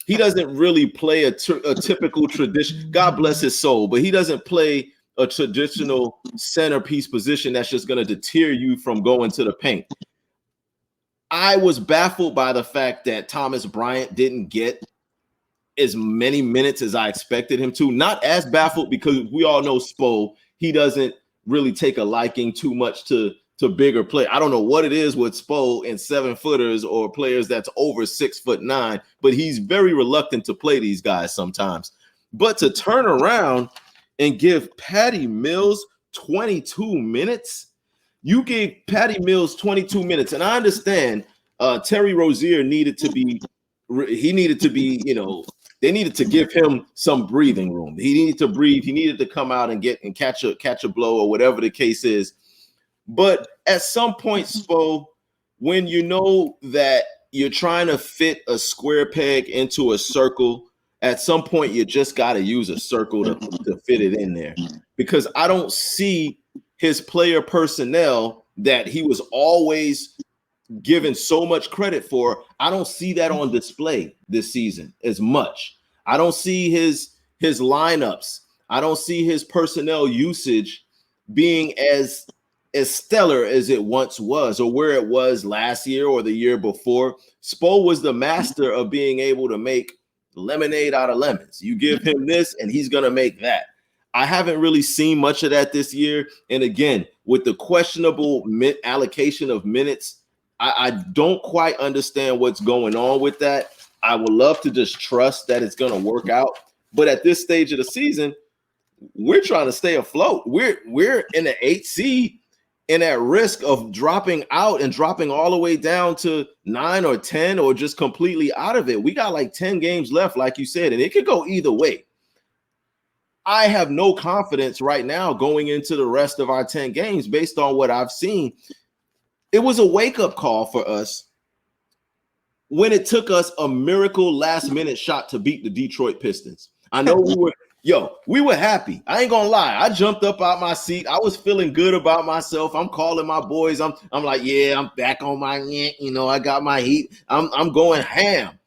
he doesn't really play a typical tradition. God bless his soul, but he doesn't play a traditional centerpiece position that's just going to deter you from going to the paint. I was baffled by the fact that Thomas Bryant didn't get as many minutes as I expected him to. Not as baffled because we all know Spo, he doesn't really take a liking too much to bigger play. I don't know what it is with Spo and 7-footers or players that's over 6'9", but he's very reluctant to play these guys sometimes. But to turn around and give Patty Mills 22 minutes, you gave Patty Mills 22 minutes, and I understand Terry Rozier needed to be, they needed to give him some breathing room. He needed to breathe. He needed to come out and catch a blow or whatever the case is. But at some point, Spo, when you know that you're trying to fit a square peg into a circle, at some point you just got to use a circle to fit it in there. Because I don't see his player personnel that he was always given so much credit for. I don't see that on display this season as much. I don't see his lineups. I don't see his personnel usage being as stellar as it once was, or where it was last year or the year before. Spo was the master of being able to make lemonade out of lemons. You give him this and he's going to make that. I haven't really seen much of that this year. And again, with the questionable allocation of minutes, I don't quite understand what's going on with that. I would love to just trust that it's going to work out. But at this stage of the season, we're trying to stay afloat. We're in the 8th seed and at risk of dropping out and dropping all the way down to 9 or 10 or just completely out of it. We got like 10 games left, like you said, and it could go either way. I have no confidence right now going into the rest of our 10 games based on what I've seen. It was a wake-up call for us when it took us a miracle last-minute shot to beat the Detroit Pistons. I know we were happy. I ain't gonna lie. I jumped up out my seat. I was feeling good about myself. I'm calling my boys. I'm like, yeah, I'm back on my, I got my heat. I'm going ham.